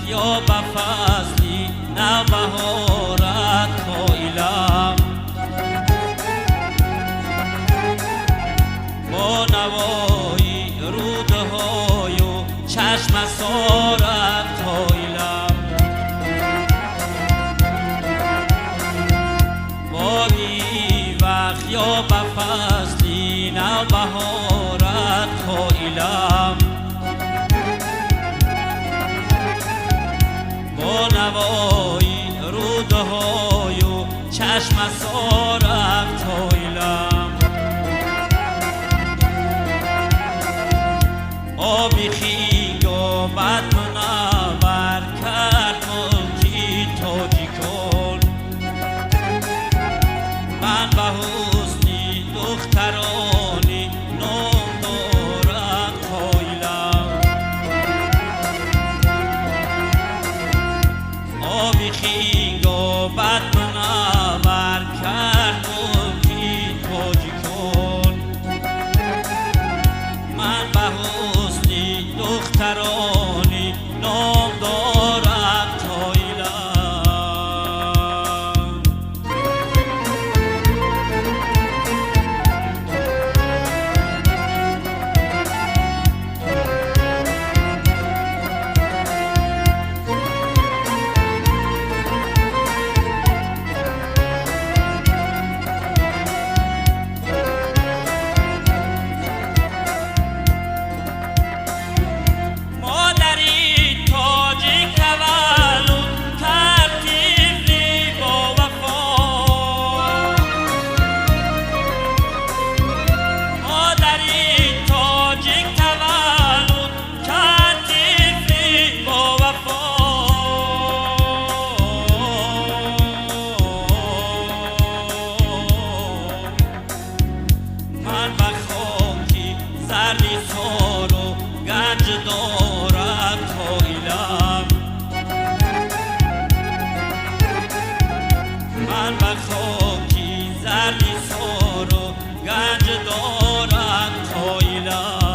یا بفضلی نوبهارت قائلم با نوایی رودهای و چشم اسارت قائلم با وقت یا بفضلی نوبهارت قائلم با نوایی رودهای و چشم اسارت قائلم آبی خیابت منور کرد ملکی تاجیکان من به حسنی دخترانی نام دارد قائلم آبی خیابت منور کرد ملکی تاجیکان من به حسنی دخترانی نام دارد قائلم من به خاکی زردی سار و گنج دارد قائلم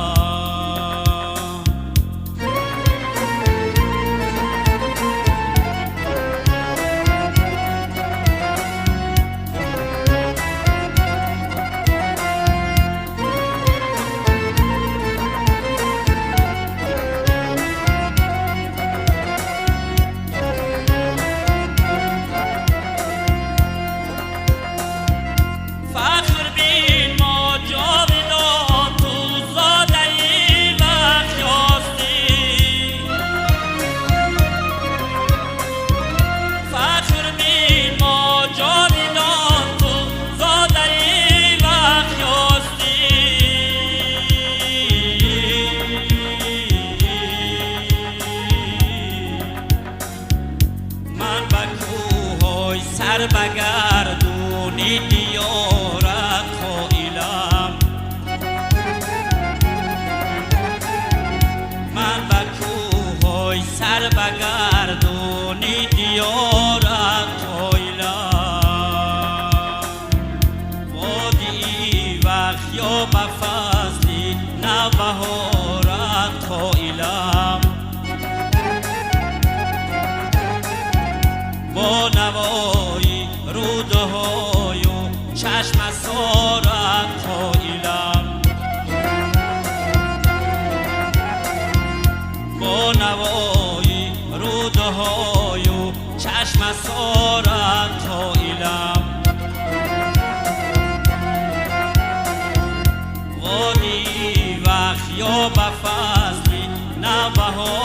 سر بگردونی دیارت قائلم من به کوههای سر بگردونی دیارت قائلم وادی وقت یا به فضلی نوبهارت قائلم با نوایی رودهای و چشم اسارت قائلم با نوایی رودهای و چشم اسارت قائلم وادی وقت یا به فضلی نوبهارت